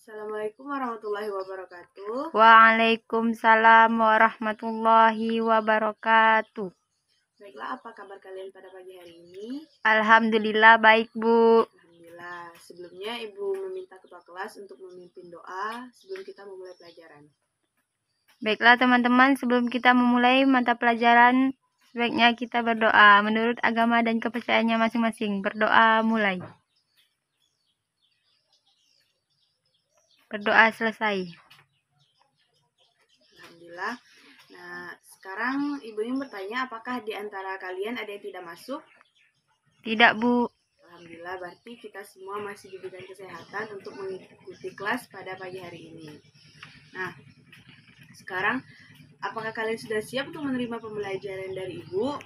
Assalamualaikum warahmatullahi wabarakatuh. Waalaikumsalam warahmatullahi wabarakatuh. Baiklah, apa kabar kalian pada pagi hari ini? Alhamdulillah baik, Bu. Alhamdulillah. Sebelumnya Ibu meminta ketua kelas untuk memimpin doa sebelum kita memulai pelajaran. Baiklah teman-teman, sebelum kita memulai mata pelajaran, sebaiknya kita berdoa menurut agama dan kepercayaannya masing-masing. Berdoa mulai. Berdoa selesai. Alhamdulillah. Nah, sekarang Ibu ingin bertanya, apakah di antara kalian ada yang tidak masuk? Tidak, Bu. Alhamdulillah, berarti kita semua masih diberikan kesehatan untuk mengikuti kelas pada pagi hari ini. Nah, sekarang apakah kalian sudah siap untuk menerima pembelajaran dari Ibu?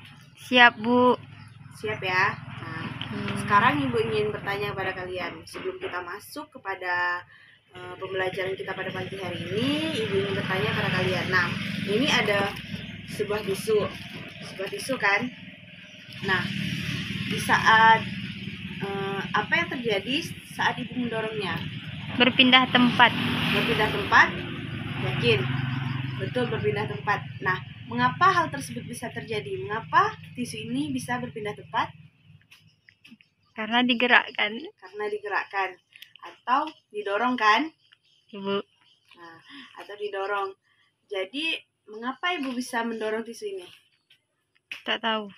Siap, Bu. Siap ya. Nah, sekarang Ibu ingin bertanya kepada kalian. Sebelum kita masuk kepada pembelajaran kita pada pagi hari ini, Ibu ingin bertanya kepada kalian. Nah, ini ada sebuah tisu. Sebuah tisu kan? Nah, di saat apa yang terjadi saat Ibu mendorongnya? Berpindah tempat. Berpindah tempat? Yakin? Betul, berpindah tempat. Nah, mengapa hal tersebut bisa terjadi? Mengapa tisu ini bisa berpindah tempat? Karena digerakkan. Karena digerakkan atau didorong kan? Ibu. Nah, atau didorong. Jadi, mengapa Ibu bisa mendorong tisu ini? Tak tahu.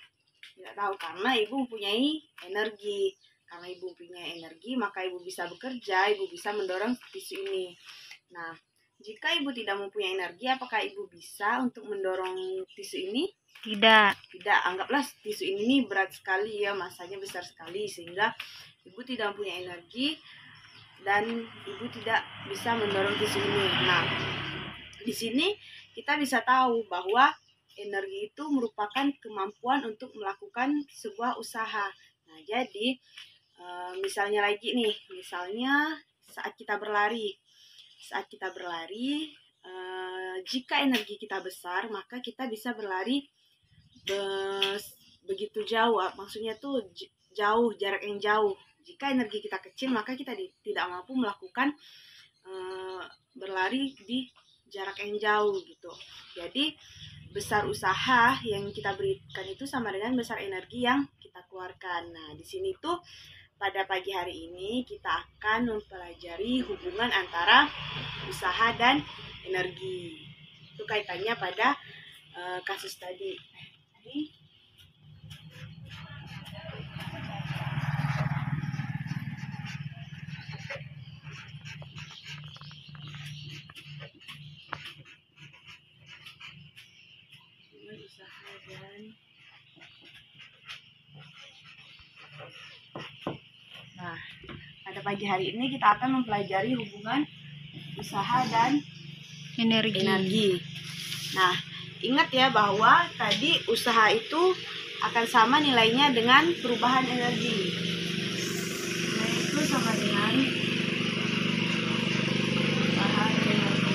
Tidak tahu, karena Ibu mempunyai energi. Karena Ibu mempunyai energi, maka Ibu bisa bekerja, Ibu bisa mendorong tisu ini. Nah, jika Ibu tidak mempunyai energi, apakah Ibu bisa untuk mendorong tisu ini? Tidak. Tidak, anggaplah tisu ini berat sekali ya, masanya besar sekali, sehingga Ibu tidak mempunyai energi dan Ibu tidak bisa mendorong tisu ini. Nah, di sini kita bisa tahu bahwa energi itu merupakan kemampuan untuk melakukan sebuah usaha. Nah, jadi misalnya lagi nih, misalnya saat kita berlari. Saat kita berlari, jika energi kita besar, maka kita bisa berlari begitu jauh. Maksudnya tuh jauh, jarak yang jauh. Jika energi kita kecil, maka kita tidak mampu melakukan berlari di jarak yang jauh gitu. Jadi besar usaha yang kita berikan itu sama dengan besar energi yang kita keluarkan. Nah, di sini tuh pada pagi hari ini kita akan mempelajari hubungan antara usaha dan energi. Itu kaitannya pada kasus tadi. Usaha dan Nah, pada pagi hari ini kita akan mempelajari hubungan usaha dan energi. Nah, ingat ya bahwa tadi usaha itu akan sama nilainya dengan perubahan energi. Yaitu sama dengan perubahan energi.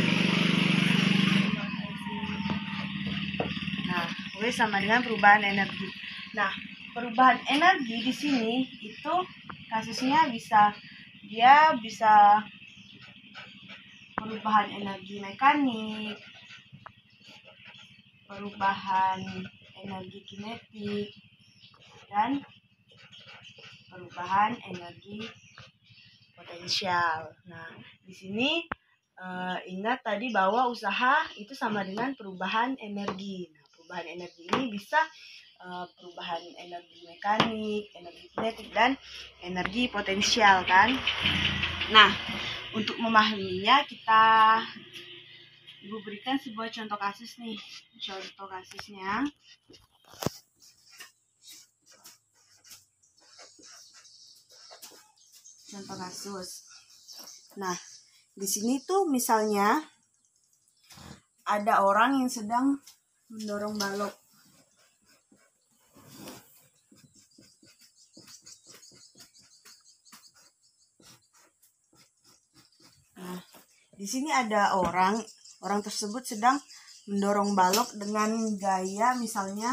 Nah, sama dengan perubahan energi. Nah, perubahan energi di sini itu kasusnya bisa perubahan energi mekanik, perubahan energi kinetik, dan perubahan energi potensial. Nah, di sini ingat tadi bahwa usaha itu sama dengan perubahan energi. Nah, perubahan energi ini bisa perubahan energi mekanik, energi kinetik, dan energi potensial kan. Nah, untuk memahaminya Ibu berikan sebuah contoh kasus nih. Contoh kasusnya. Contoh kasus. Nah, di sini tuh misalnya ada orang yang sedang mendorong balok. Nah, di sini ada orang tersebut sedang mendorong balok dengan gaya misalnya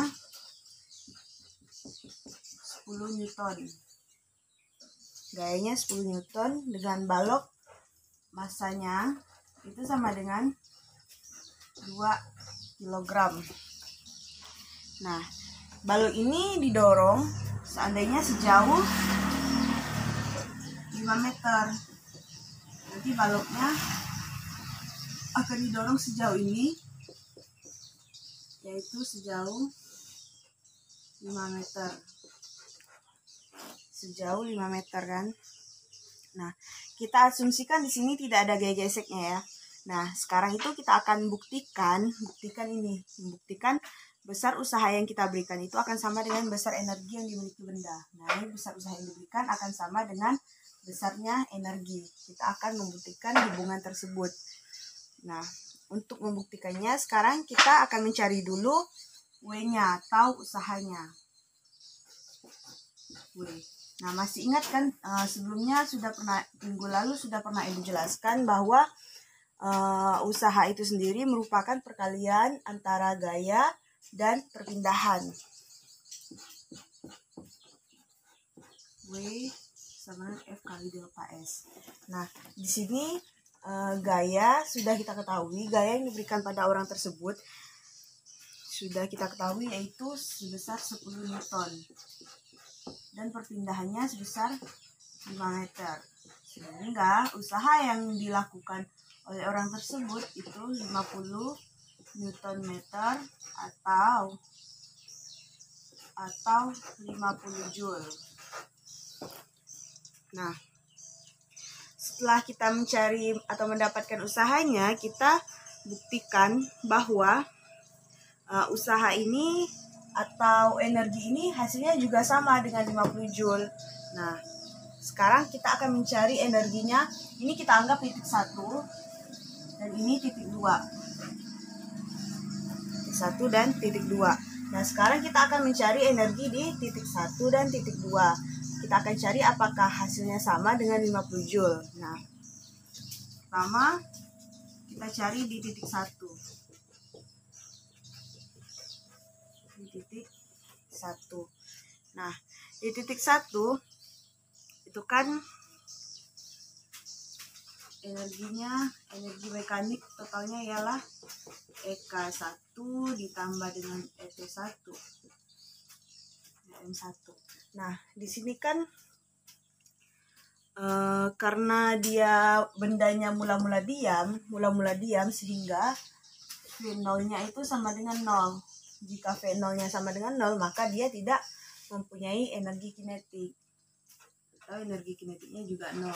10 Newton. Gayanya 10 Newton dengan balok masanya itu sama dengan 2 kg. Nah, balok ini didorong seandainya sejauh 5 meter. Nanti baloknya akan didorong sejauh ini, yaitu sejauh 5 meter. Sejauh 5 meter kan. Nah, kita asumsikan di sini tidak ada gaya geseknya ya. Nah, sekarang itu kita akan buktikan ini, membuktikan besar usaha yang kita berikan itu akan sama dengan besar energi yang dimiliki benda. Nah, ini besar usaha yang diberikan akan sama dengan besarnya energi. Kita akan membuktikan hubungan tersebut. Nah, untuk membuktikannya sekarang kita akan mencari dulu W-nya atau usahanya. W. Nah, masih ingat kan sebelumnya minggu lalu sudah pernah Ibu jelaskan bahwa usaha itu sendiri merupakan perkalian antara gaya dan perpindahan. W sama F kali delta S. Nah, di sini gaya sudah kita ketahui, gaya yang diberikan pada orang tersebut sudah kita ketahui yaitu sebesar 10 Newton. Dan perpindahannya sebesar 5 meter. Sehingga usaha yang dilakukan oleh orang tersebut itu 50 Newton meter atau 50 Joule. Nah, setelah kita mencari atau mendapatkan usahanya, kita buktikan bahwa usaha ini atau energi ini hasilnya juga sama dengan 50 Joule. Nah, sekarang kita akan mencari energinya. Ini kita anggap titik 1 dan ini titik 2. Titik 1 dan titik 2. Nah, sekarang kita akan mencari energi di titik 1 dan titik 2. Kita akan cari apakah hasilnya sama dengan 50 Joule. Nah, pertama kita cari di titik 1. Titik 1. Nah, di titik 1 itu kan energi mekanik totalnya ialah EK1 ditambah dengan ET1 M1. Nah, di sini kan karena dia bendanya mula-mula diam sehingga V0-nya itu sama dengan 0. Jika V0-nya sama dengan 0, maka dia tidak mempunyai energi kinetik. Atau energi kinetiknya juga 0.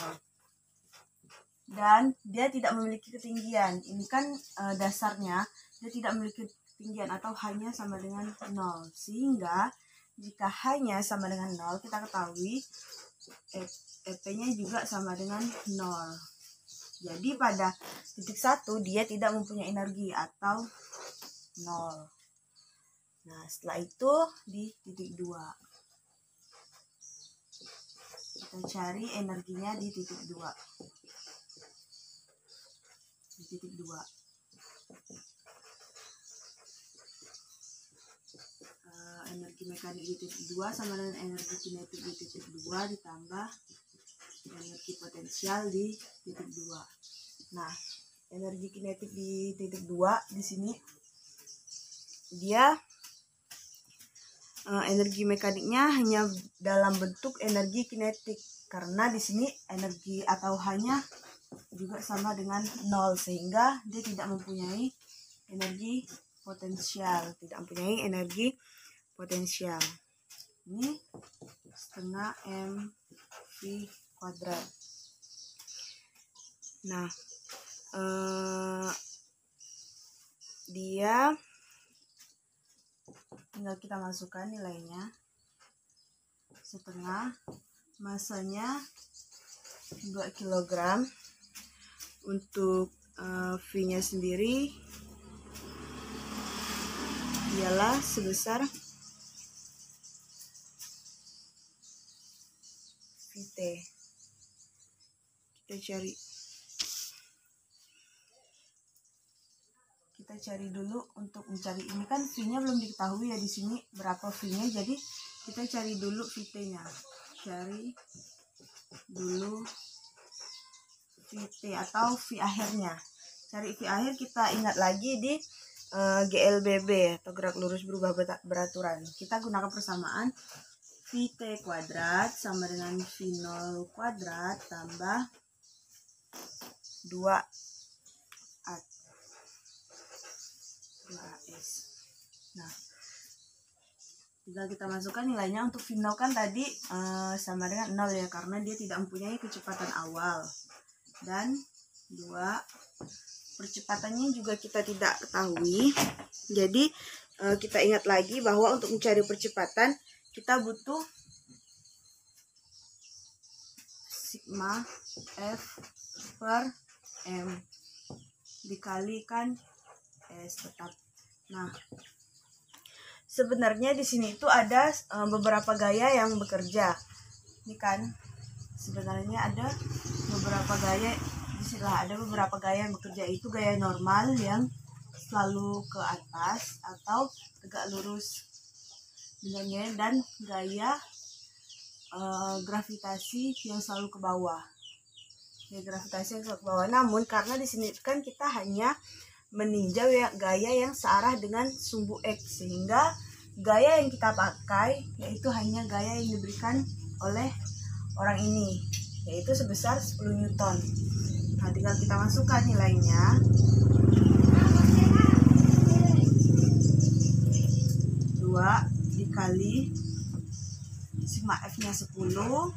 Dan dia tidak memiliki ketinggian. Ini kan dasarnya, dia tidak memiliki ketinggian atau hanya sama dengan 0. Sehingga jika hanya sama dengan 0, kita ketahui EP-nya juga sama dengan 0. Jadi pada titik 1 dia tidak mempunyai energi atau 0. Nah, setelah itu di titik 2. Kita cari energinya di titik 2. Di titik 2. Energi mekanik di titik 2 sama dengan energi kinetik di titik 2 ditambah energi potensial di titik 2. Nah, energi kinetik di titik 2 di sini dia energi mekaniknya hanya dalam bentuk energi kinetik, karena di sini energi atau hanya juga sama dengan 0, sehingga dia tidak mempunyai energi potensial, Ini setengah mv kuadrat. Nah, dia tinggal kita masukkan nilainya, setengah, masanya 2 kg. Untuk V-nya sendiri ialah sebesar VT. Kita cari dulu untuk mencari ini kan V-nya belum diketahui ya di sini berapa V-nya, jadi kita cari dulu VT-nya. Cari dulu VT atau V akhirnya. Cari V akhir, kita ingat lagi di GLBB atau gerak lurus berubah beraturan. Kita gunakan persamaan VT kuadrat sama dengan V0 kuadrat tambah 2AS. Nah, tinggal kita masukkan nilainya. Untuk V0 kan tadi sama dengan 0 ya, karena dia tidak mempunyai kecepatan awal. Dan 2, percepatannya juga kita tidak ketahui. Jadi kita ingat lagi bahwa untuk mencari percepatan kita butuh sigma F per M dikalikan S tetap. Nah, sebenarnya di sini itu ada beberapa gaya yang bekerja. Ini kan sebenarnya ada beberapa gaya. Disinilah ada beberapa gaya yang bekerja, itu gaya normal yang selalu ke atas atau tegak lurus dengannya, dan gaya gravitasi yang selalu ke bawah. Ya, gravitasi yang selalu ke bawah. Namun karena di sini kan kita hanya meninjau ya gaya yang searah dengan sumbu X, sehingga gaya yang kita pakai yaitu hanya gaya yang diberikan oleh orang ini, yaitu sebesar 10 Newton. Nah, tinggal kita masukkan nilainya. Dikali sigma F-nya 10.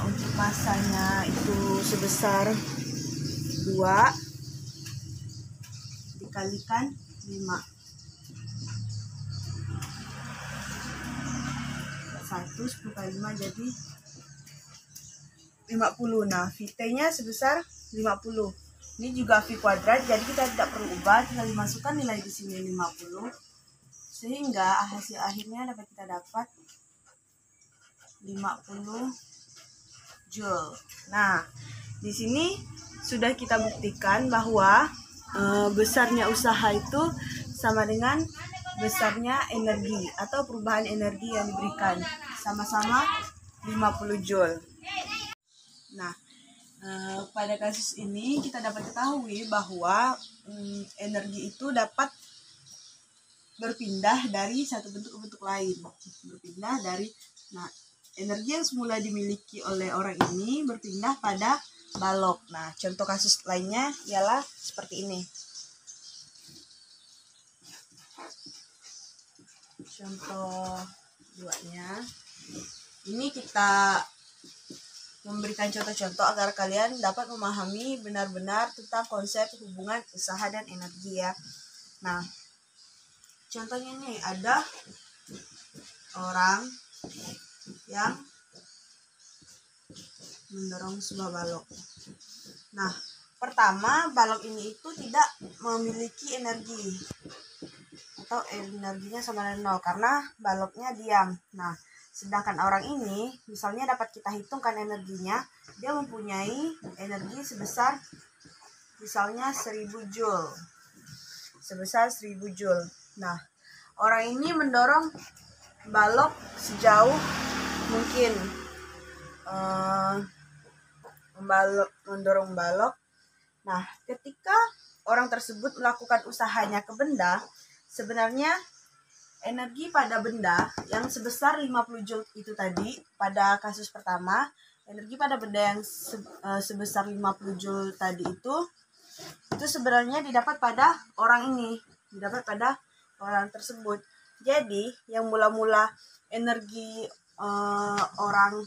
Untuk masanya itu sebesar 2 dikalikan 5. 10 kali 5 jadi 50. Nah, VT-nya sebesar 50. Ini juga V kuadrat, jadi kita tidak perlu ubah, tinggal dimasukkan nilai di sini 50. Sehingga hasil akhirnya dapat kita dapat 50 Joule. Nah, di sini sudah kita buktikan bahwa besarnya usaha itu sama dengan besarnya energi atau perubahan energi yang diberikan, sama-sama 50 Joule. Nah, pada kasus ini kita dapat ketahui bahwa energi itu dapat berpindah dari satu bentuk ke bentuk lain. Berpindah dari, nah, energi yang semula dimiliki oleh orang ini berpindah pada balok. Nah, contoh kasus lainnya ialah seperti ini. Contoh 2-nya. Ini kita memberikan contoh-contoh agar kalian dapat memahami benar-benar tentang konsep hubungan usaha dan energi ya. Nah, contohnya nih, ada orang yang mendorong sebuah balok. Nah, pertama, balok ini itu tidak memiliki energi atau energinya sama dengan 0 karena baloknya diam. Nah, sedangkan orang ini misalnya dapat kita hitungkan energinya, dia mempunyai energi sebesar misalnya 1000 Joule. Sebesar 1000 Joule. Nah, orang ini mendorong balok sejauh mungkin mendorong balok. Nah, ketika orang tersebut melakukan usahanya ke benda, sebenarnya energi pada benda yang sebesar 50 Joule itu tadi, pada kasus pertama, energi pada benda yang sebesar 50 Joule tadi itu sebenarnya didapat pada orang ini, didapat pada orang tersebut. Jadi yang mula-mula energi orang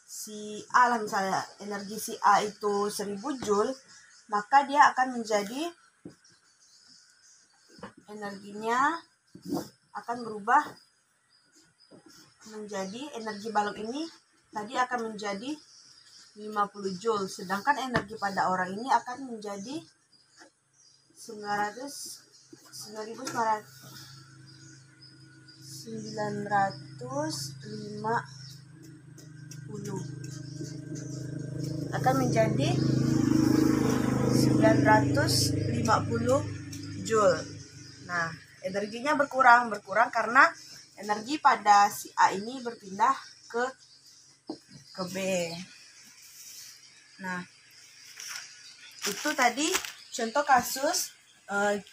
si A lah, misalnya energi si A itu 1000 Joule, maka dia akan menjadi energinya akan berubah menjadi, energi balok ini tadi akan menjadi 50 Joule, sedangkan energi pada orang ini akan menjadi 950 akan menjadi 950 Joule. Nah, energinya berkurang karena energi pada si A ini berpindah ke B. Nah, itu tadi contoh kasus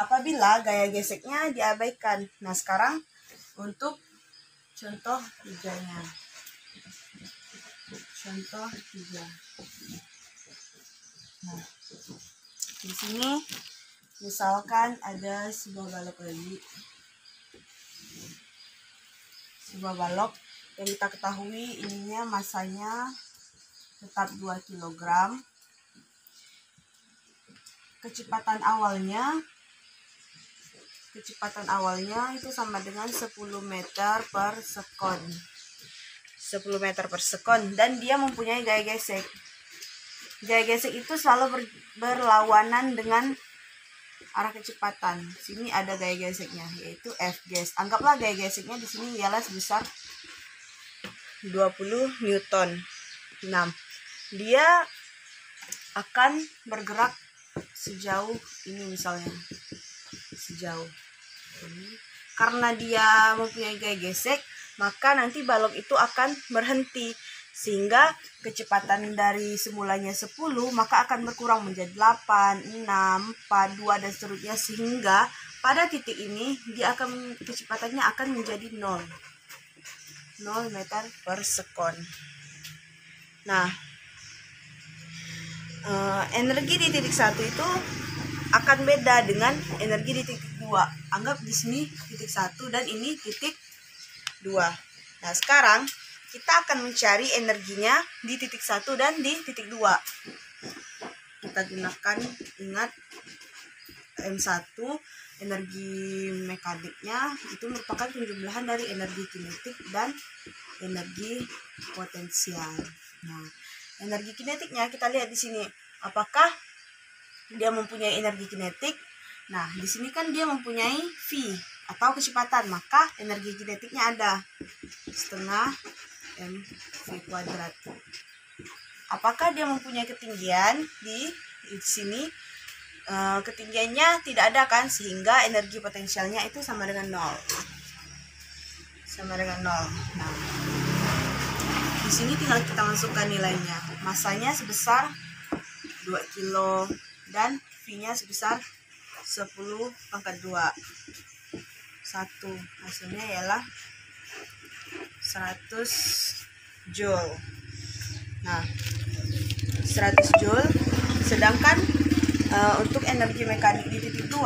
apabila gaya geseknya diabaikan. Nah, sekarang untuk contoh tiganya. Contoh 3. Nah, di sini misalkan ada sebuah balok lagi. Sebuah balok yang kita ketahui ininya masanya tetap 2 kg. Kecepatan awalnya itu sama dengan 10 meter per sekon. 10 meter per sekon, dan dia mempunyai gaya gesek. Gaya gesek itu selalu berlawanan dengan arah kecepatan. Sini ada gaya geseknya, yaitu F ges. Anggaplah gaya geseknya di sini ialah sebesar 20 Newton. Nah, dia akan bergerak sejauh ini misalnya. Sejauh ini. Karena dia mempunyai gaya gesek, maka nanti balok itu akan berhenti. Sehingga kecepatan dari semulanya 10, maka akan berkurang menjadi 8, 6, 4, 2, dan seterusnya. Sehingga pada titik ini, kecepatannya akan menjadi 0 meter per sekon. Nah, energi di titik 1 itu akan beda dengan energi di titik 2. Anggap di sini titik 1 dan ini titik 2. Nah, sekarang kita akan mencari energinya di titik 1 dan di titik 2. Kita gunakan, ingat, M1, energi mekaniknya itu merupakan penjumlahan dari energi kinetik dan energi potensial. Nah, energi kinetiknya kita lihat di sini. Apakah dia mempunyai energi kinetik? Nah, di sini kan dia mempunyai V atau kecepatan, maka energi kinetiknya ada setengah mv². Apakah dia mempunyai ketinggian? Di sini ketinggiannya tidak ada kan, sehingga energi potensialnya itu sama dengan 0. Sama dengan 0. Nah, di sini tinggal kita masukkan nilainya. Masanya sebesar 2 kilo dan V-nya sebesar 10⁻². 1. Hasilnya ialah 100 Joule. Nah, 100 Joule. Sedangkan untuk energi mekanik di titik 2,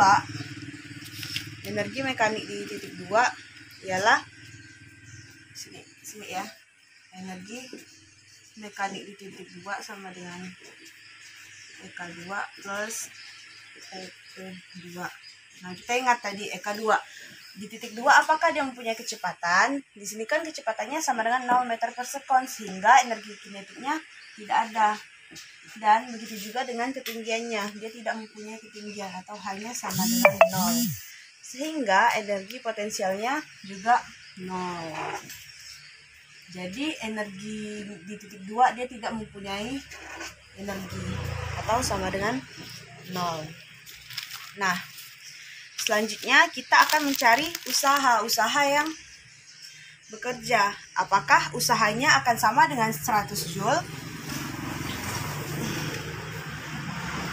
ialah sini ya. Energi mekanik di titik 2 sama dengan EK2 plus EP2. Nah, kita ingat tadi EK2. Di titik 2 apakah dia mempunyai kecepatan? Di sini kan kecepatannya sama dengan 0 meter per sekon, sehingga energi kinetiknya tidak ada. Dan begitu juga dengan ketinggiannya, dia tidak mempunyai ketinggian atau hanya sama dengan 0. Sehingga energi potensialnya juga 0. Jadi energi di titik 2 dia tidak mempunyai energi atau sama dengan 0. Nah, selanjutnya kita akan mencari usaha yang bekerja. Apakah usahanya akan sama dengan 100 Joule?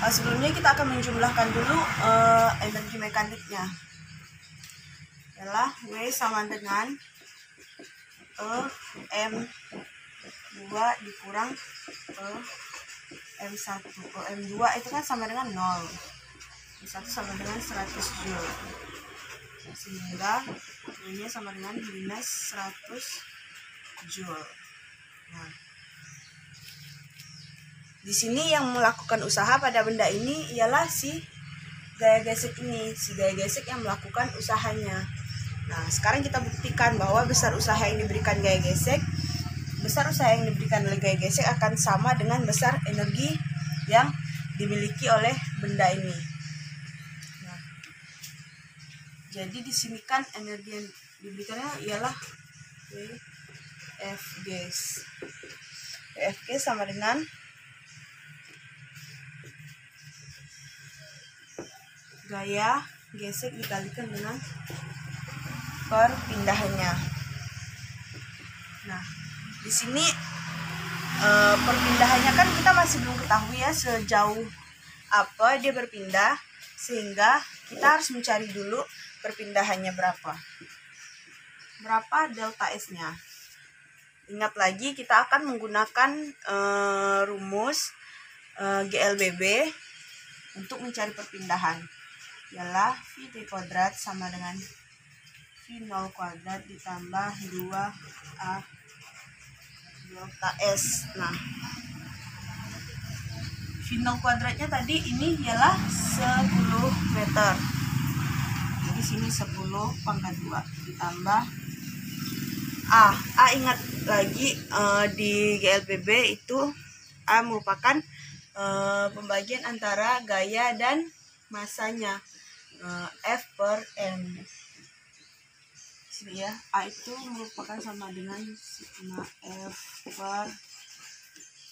Sebelumnya kita akan menjumlahkan dulu energi mekaniknya. Ialah W sama dengan M2 dikurang M1. M2 itu kan sama dengan 0. M1 sama dengan 100 Joule. Sehingga ini sama dengan minus 100 Joule. Nah, di sini yang melakukan usaha pada benda ini ialah si gaya gesek ini. Si gaya gesek yang melakukan usahanya. Nah, sekarang kita buktikan bahwa besar usaha yang diberikan gaya gesek, besar usaha yang diberikan oleh gaya gesek akan sama dengan besar energi yang dimiliki oleh benda ini. Nah, jadi di sini kan energi yang diberikannya ialah F ges. F ges sama dengan gaya gesek dikalikan dengan perpindahannya. Nah, di sini perpindahannya kan kita masih belum ketahui ya sejauh apa dia berpindah, sehingga kita harus mencari dulu perpindahannya berapa delta S-nya. Ingat lagi, kita akan menggunakan rumus GLBB untuk mencari perpindahan, ialah VT kuadrat sama dengan V0 kuadrat ditambah 2A delta S. Nah, V0 kuadratnya tadi ini ialah 10 meter. Jadi sini 10 pangkat 2 ditambah A. Ingat lagi di GLBB itu A merupakan pembagian antara gaya dan masanya, F per M. Sini ya, A itu merupakan sama dengan sigma F per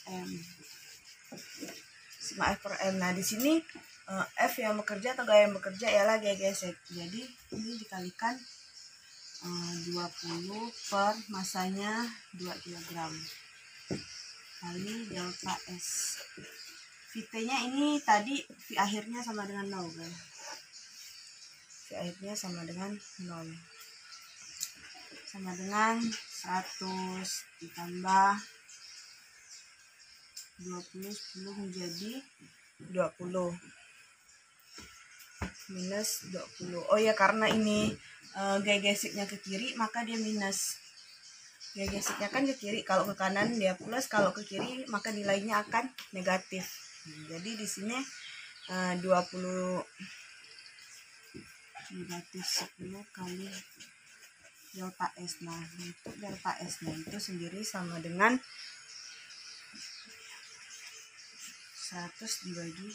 M. Sigma F per M. Nah, di sini F yang bekerja atau gaya yang bekerja ialah gaya gesek. Jadi ini dikalikan 20 per masanya 2 kg kali delta S. VT-nya ini tadi V akhirnya sama dengan 0 kan? V akhirnya sama dengan 0. Sama dengan 100 ditambah 20, 10 menjadi 20 minus 20. Oh ya, karena ini gaya geseknya ke kiri maka dia minus. Gaya geseknya kan ke kiri, kalau ke kanan dia plus, kalau ke kiri maka nilainya akan negatif. Jadi di sini 20 negatif 10 kali delta S. Nah, untuk delta S-nya itu sendiri sama dengan 100 dibagi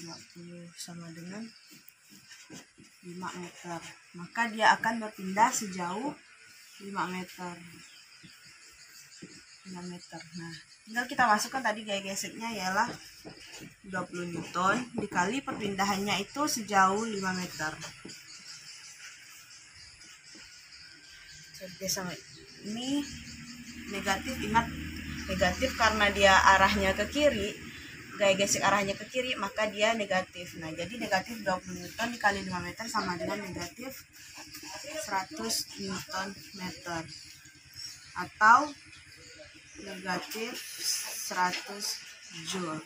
20 sama dengan 5 meter. Maka dia akan berpindah sejauh 5 meter. 5 meter. Nah, tinggal kita masukkan tadi gaya geseknya ialah 20 Newton dikali perpindahannya itu sejauh 5 meter. Jadi sama ini negatif, ingat negatif karena dia arahnya ke kiri, gaya gesek arahnya ke kiri maka dia negatif. Nah, jadi negatif 20 Newton dikali 5 meter sama dengan negatif 100 Newton meter atau negatif 100 Joule.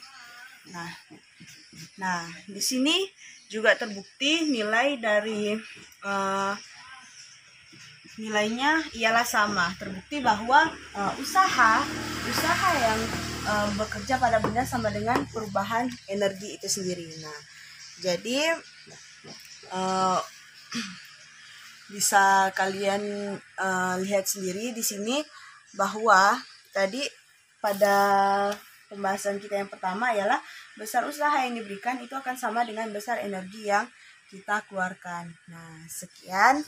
Nah, di sini juga terbukti nilai dari nilainya ialah sama. Terbukti bahwa usaha yang bekerja pada benda sama dengan perubahan energi itu sendiri. Nah, jadi bisa kalian lihat sendiri di sini bahwa tadi pada pembahasan kita yang pertama ialah besar usaha yang diberikan itu akan sama dengan besar energi yang kita keluarkan. Nah, sekian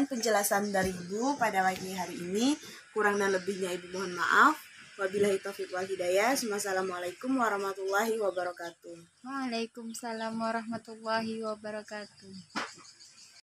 penjelasan dari Ibu pada pagi hari ini. Kurang dan lebihnya Ibu mohon maaf. Wabillahi taufiq wal hidayah. Wassalamualaikum warahmatullahi wabarakatuh. Waalaikumsalam warahmatullahi wabarakatuh.